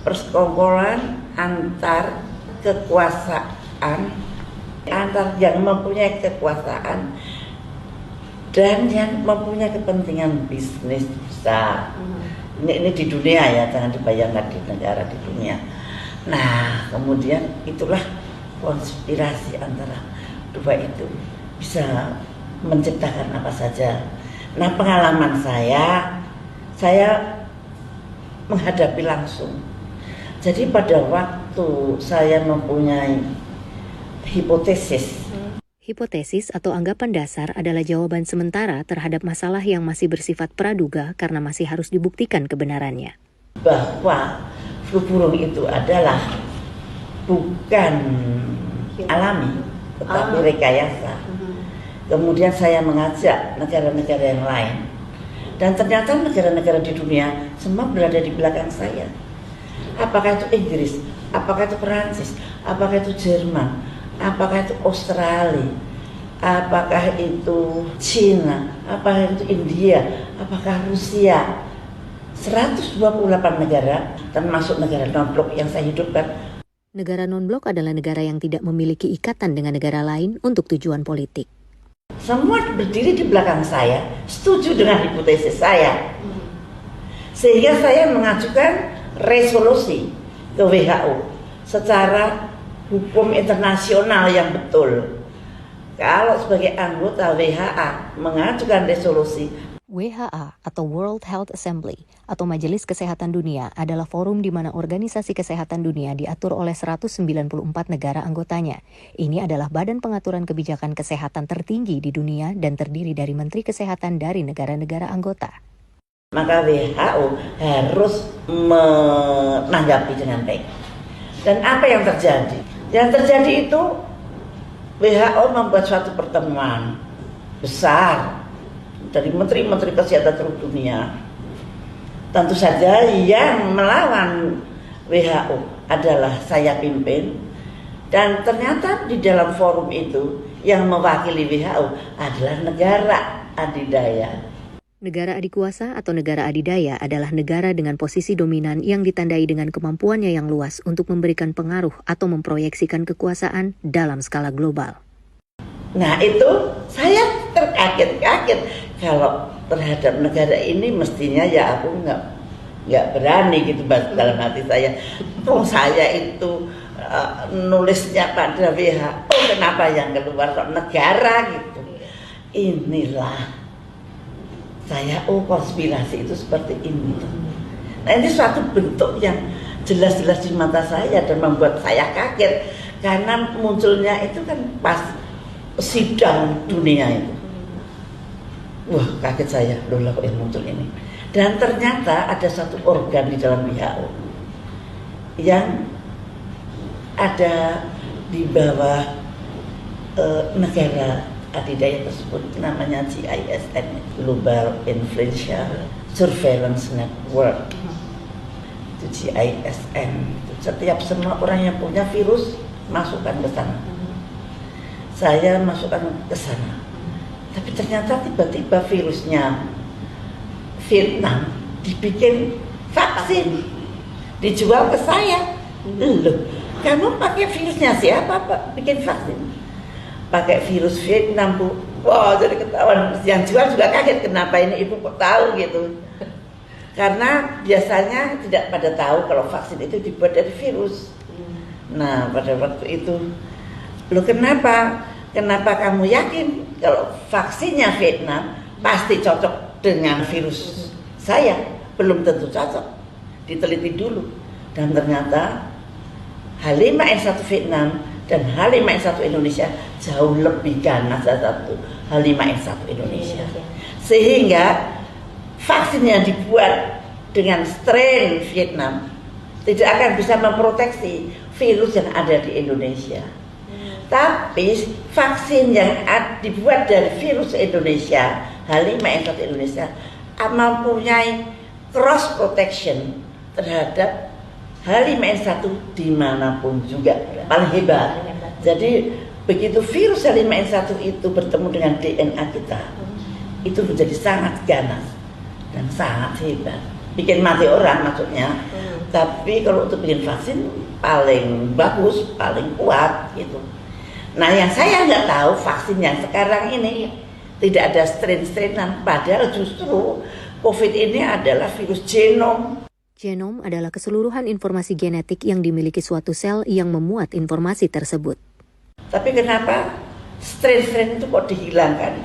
persekongkolan antar kekuasaan, antar yang mempunyai kekuasaan dan yang mempunyai kepentingan bisnis besar. Ini di dunia ya, jangan dibayangkan di negara, di dunia. Nah, kemudian itulah konspirasi antara dua itu bisa menciptakan apa saja. Nah, pengalaman saya menghadapi langsung. Jadi pada waktu saya mempunyai hipotesis. Hipotesis atau anggapan dasar adalah jawaban sementara terhadap masalah yang masih bersifat praduga karena masih harus dibuktikan kebenarannya. Bahwa flu burung itu adalah bukan alami, tetapi rekayasa. Kemudian saya mengajak negara-negara yang lain. Dan ternyata negara-negara di dunia semua berada di belakang saya. Apakah itu Inggris, apakah itu Perancis, apakah itu Jerman, apakah itu Australia, apakah itu Cina, apakah itu India, apakah Rusia. 128 negara, termasuk negara non-blok yang saya hidupkan. Negara non-blok adalah negara yang tidak memiliki ikatan dengan negara lain untuk tujuan politik. Semua berdiri di belakang saya, setuju dengan hipotesis saya. Sehingga saya mengajukan resolusi ke WHO secara hukum internasional yang betul. Kalau sebagai anggota WHA mengajukan resolusi, WHA atau World Health Assembly atau Majelis Kesehatan Dunia adalah forum di mana Organisasi Kesehatan Dunia diatur oleh 194 negara anggotanya. Ini adalah badan pengaturan kebijakan kesehatan tertinggi di dunia dan terdiri dari menteri kesehatan dari negara-negara anggota. Maka WHO harus menanggapi dengan baik. Dan apa yang terjadi? Yang terjadi itu WHO membuat suatu pertemuan besar dari menteri-menteri kesehatan seluruh dunia. Tentu saja yang melawan WHO adalah saya pimpin. Dan ternyata di dalam forum itu yang mewakili WHO adalah negara adidaya. Negara adikuasa atau negara adidaya adalah negara dengan posisi dominan yang ditandai dengan kemampuannya yang luas untuk memberikan pengaruh atau memproyeksikan kekuasaan dalam skala global. Nah itu saya terkaget-kaget kalau terhadap negara ini mestinya ya aku nggak berani gitu dalam hati saya. Saya itu nulisnya pada WHO, kenapa yang keluar negara gitu. Inilah saya konspirasi itu seperti ini. Nah ini suatu bentuk yang jelas-jelas di mata saya dan membuat saya kaget karena munculnya itu kan pas sidang dunia itu. Wah kaget saya, loh kok yang muncul ini. Dan ternyata ada satu organ di dalam WHO yang ada di bawah negara adidaya tersebut, namanya GISN, Global Influential Surveillance Network. Itu GISN. Setiap semua orang yang punya virus masukkan ke sana. Saya masukkan ke sana. Tapi ternyata tiba-tiba virusnya Vietnam dibikin vaksin, dijual ke saya. Loh, kamu pakai virusnya siapa Pak? Bikin vaksin. Pakai virus Vietnam Bu. Wah jadi ketahuan. Yang jual juga kaget, kenapa ini ibu kok tahu gitu. Karena biasanya tidak pada tahu kalau vaksin itu dibuat dari virus. Nah pada waktu itu, loh kenapa kamu yakin kalau vaksinnya Vietnam pasti cocok dengan virus saya? Belum tentu cocok, diteliti dulu. Dan ternyata H5N1 Vietnam dan H5N1 Indonesia jauh lebih ganas satu H5N1 Indonesia. Sehingga vaksin yang dibuat dengan strain Vietnam tidak akan bisa memproteksi virus yang ada di Indonesia. Tapi vaksin yang dibuat dari virus Indonesia, H5N1 Indonesia, mempunyai cross protection terhadap H5N1 dimanapun juga, paling hebat. Jadi begitu virus H5N1 itu bertemu dengan DNA kita, itu menjadi sangat ganas dan sangat hebat. bikin mati orang maksudnya. Tapi kalau untuk bikin vaksin paling bagus, paling kuat gitu. Nah yang saya nggak tahu vaksin yang sekarang ini tidak ada strain-strainan, padahal justru COVID ini adalah virus genom. Genom adalah keseluruhan informasi genetik yang dimiliki suatu sel yang memuat informasi tersebut. Tapi kenapa strain-strain itu kok dihilangkan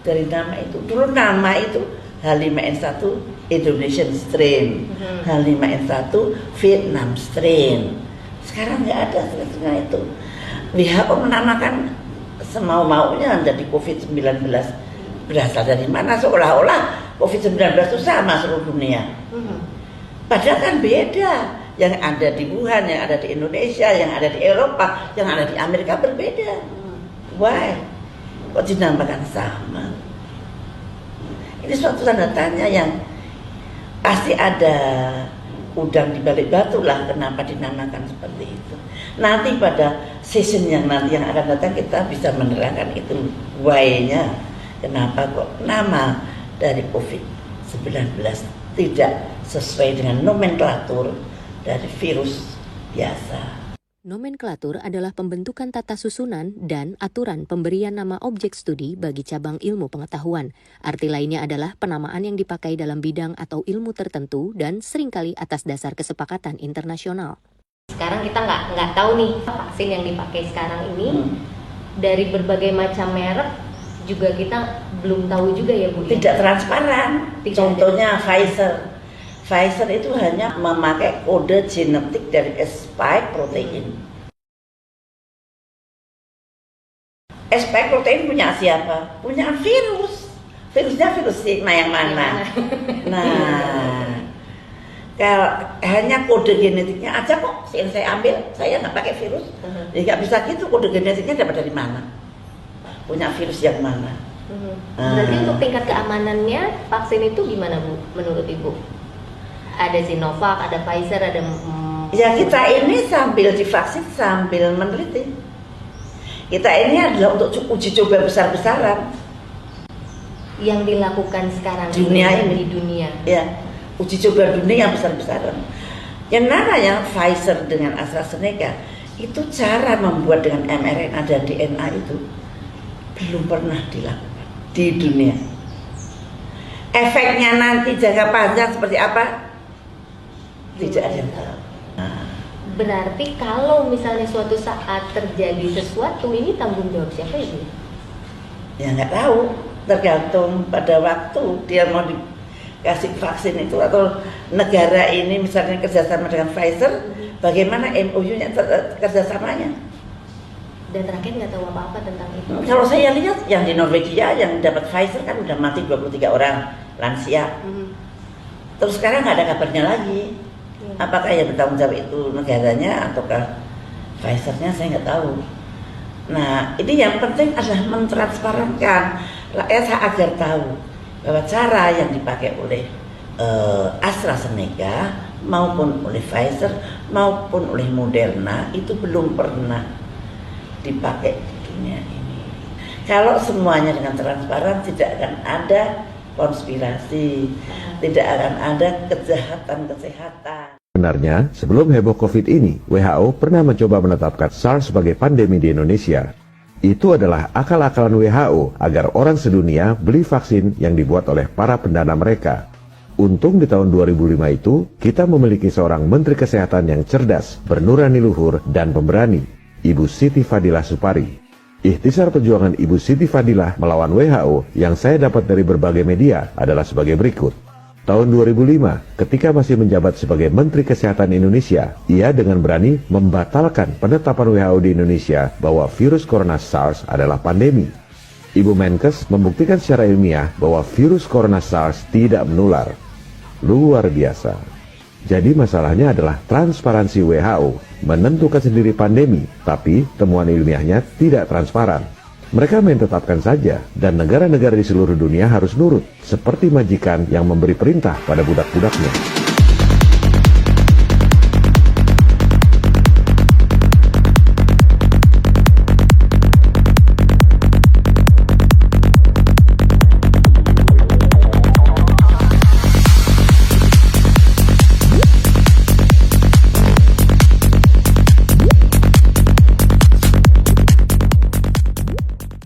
dari nama itu? Dulu nama itu H5N1 Indonesian strain, H5N1 Vietnam strain. Sekarang nggak ada strain itu. WHO menamakan semau-maunya jadi COVID-19. Berasal dari mana? Seolah-olah COVID-19 itu sama seluruh dunia. Padahal kan beda. Yang ada di Wuhan, yang ada di Indonesia, yang ada di Eropa, yang ada di Amerika berbeda. Why? Kok dinamakan sama? Ini suatu tanda tanya yang pasti ada udang di balik batu lah kenapa dinamakan seperti itu. Nanti pada season yang akan datang kita bisa menerangkan itu why-nya. Kenapa kok nama dari COVID-19 tidak sesuai dengan nomenklatur dari virus biasa. Nomenklatur adalah pembentukan tata susunan dan aturan pemberian nama objek studi bagi cabang ilmu pengetahuan. Arti lainnya adalah penamaan yang dipakai dalam bidang atau ilmu tertentu dan seringkali atas dasar kesepakatan internasional. Sekarang kita nggak tahu nih vaksin yang dipakai sekarang ini dari berbagai macam merek juga kita belum tahu juga ya Bu. Tidak transparan. Contohnya Pfizer. Pfizer itu hanya memakai kode genetik dari spike protein. Spike protein punya siapa? Punya virus. Virusnya virus sigma yang mana? Nah, kalau hanya kode genetiknya aja kok yang saya ambil, saya nggak pakai virus. Ya nggak bisa gitu, kode genetiknya dapat dari mana? Punya virus yang mana? Berarti untuk tingkat keamanannya vaksin itu gimana Bu? Menurut Ibu? Ada Sinovac, ada Pfizer, ada ya kita ini sambil divaksin sambil meneliti. Kita ini adalah untuk uji coba besar-besaran yang dilakukan sekarang dunia ini di dunia. Ya, uji coba dunia yang besar-besaran. Yang namanya Pfizer dengan AstraZeneca itu cara membuat dengan mRNA dan DNA itu belum pernah dilakukan di dunia. Efeknya nanti jangka panjang seperti apa? Tidak ada yang tahu. Berarti kalau misalnya suatu saat terjadi sesuatu, ini tanggung jawab siapa Ibu? Ya nggak tahu, tergantung pada waktu dia mau dikasih vaksin itu atau negara ini misalnya kerjasama dengan Pfizer, bagaimana MOU-nya kerjasamanya? Dan rakyat nggak tahu apa-apa tentang itu. Kalau saya lihat yang di Norwegia yang dapat Pfizer kan udah mati 23 orang lansia. Terus sekarang nggak ada kabarnya lagi. Apakah yang bertanggung jawab itu negaranya ataukah Pfizer-nya, saya nggak tahu. Nah ini yang penting adalah mentransparankan rakyat agar tahu bahwa cara yang dipakai oleh AstraZeneca maupun oleh Pfizer maupun oleh Moderna itu belum pernah dipakai di dunia ini. Kalau semuanya dengan transparan tidak akan ada konspirasi, tidak akan ada kejahatan kesehatan. Sebenarnya, sebelum heboh COVID ini, WHO pernah mencoba menetapkan SARS sebagai pandemi di Indonesia. Itu adalah akal-akalan WHO agar orang sedunia beli vaksin yang dibuat oleh para pendana mereka. Untung di tahun 2005 itu, kita memiliki seorang Menteri Kesehatan yang cerdas, bernurani luhur, dan pemberani, Ibu Siti Fadilah Supari. Ikhtisar perjuangan Ibu Siti Fadilah melawan WHO yang saya dapat dari berbagai media adalah sebagai berikut. Tahun 2005, ketika masih menjabat sebagai Menteri Kesehatan Indonesia, ia dengan berani membatalkan penetapan WHO di Indonesia bahwa virus corona SARS adalah pandemi. Ibu Menkes membuktikan secara ilmiah bahwa virus corona SARS tidak menular. Luar biasa. Jadi masalahnya adalah transparansi WHO menentukan sendiri pandemi, tapi temuan ilmiahnya tidak transparan. Mereka main tetapkan saja, dan negara-negara di seluruh dunia harus nurut, seperti majikan yang memberi perintah pada budak-budaknya.